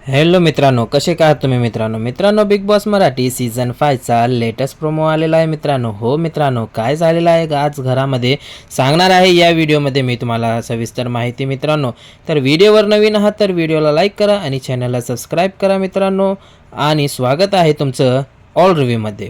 Hello मित्रांनो, कसे काय आहात तुम्ही मित्रांनो बिग बॉस मराठी सीझन 5 चा लेटेस्ट प्रोमो आलेला आहे मित्रांनो. हो मित्रांनो, काय झालेलं आहे आज घरामध्ये सांगणार आहे या व्हिडिओमध्ये मी तुम्हाला सविस्तर माहिती मित्रांनो. तर व्हिडिओवर नवीन आहात तर व्हिडिओला लाईक करा आणि चॅनलला सबस्क्राईब करा मित्रांनो. आणि स्वागत आहे तुमचं ऑल रिव्ह्यूमध्ये.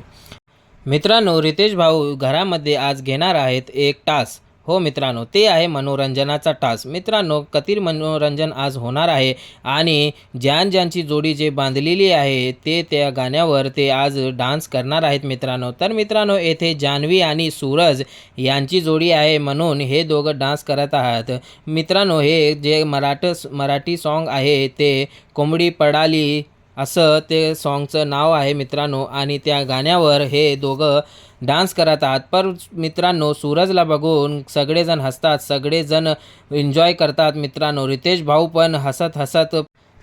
मित्रांनो, रितेश भाऊ घरामध्ये आज घेणार आहेत एक टास्क. हो मित्रांनो, ते आहे मनोरंजनाचा टास्क. मित्रांनो, कतील मनोरंजन आज होणार आहे आणि ज्यांची जोडी जे बांधलेली आहे ते त्या गाण्यावर ते आज डान्स करणार आहेत मित्रांनो. तर मित्रांनो, येथे जान्हवी आणि सूरज यांची जोडी आहे म्हणून हे दोघं डान्स करत आहात मित्रांनो. हे जे मराठी सॉन्ग आहे ते कोंबडी पडाली असं ते सॉन्गचं नाव आहे मित्रांनो. आणि त्या गाण्यावर हे दोघं डान्स करत आहात. पण मित्रांनो, सूरजला बघून सगळेजण हसतात, सगळेजण एन्जॉय करतात मित्रांनो. रितेश भाऊ पण हसत हसत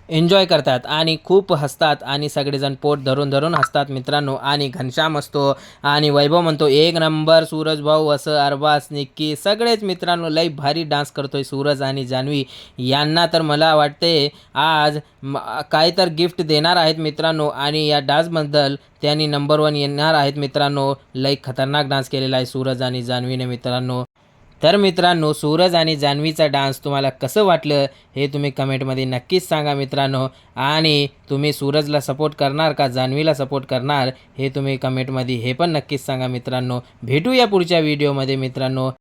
एन्जॉय करतात आणि खूप हसतात आणि सगळेजण पोट धरून धरून हसतात मित्रांनो. आणि घनश्याम असतो आणि वैभव म्हणतो एक नंबर सूरज भाऊ, असं अरबाज निक्की सगळेच मित्रांनो लई भारी डान्स करतोय सूरज आणि जान्हवी यांना. तर मला वाटते आज काय तर गिफ्ट देणार आहेत मित्रांनो. आणि या डान्सबद्दल त्यांनी नंबर 1 येणार आहेत मित्रांनो. लई खतरनाक डान्स केलेला आहे सूरज आणि जान्हवीने मित्रांनो. तर मित्रांनो, सूरज आणि जान्हवीचा डान्स तुम्हाला कसं वाटलं हे तुम्ही कमेंटमध्ये नक्कीच सांगा मित्रांनो. आणि तुम्ही सूरजला सपोर्ट करणार का जान्हवीला सपोर्ट करणार हे तुम्ही कमेंटमध्ये हे पण नक्कीच सांगा मित्रांनो. भेटूया पुढच्या व्हिडिओमध्ये मित्रांनो.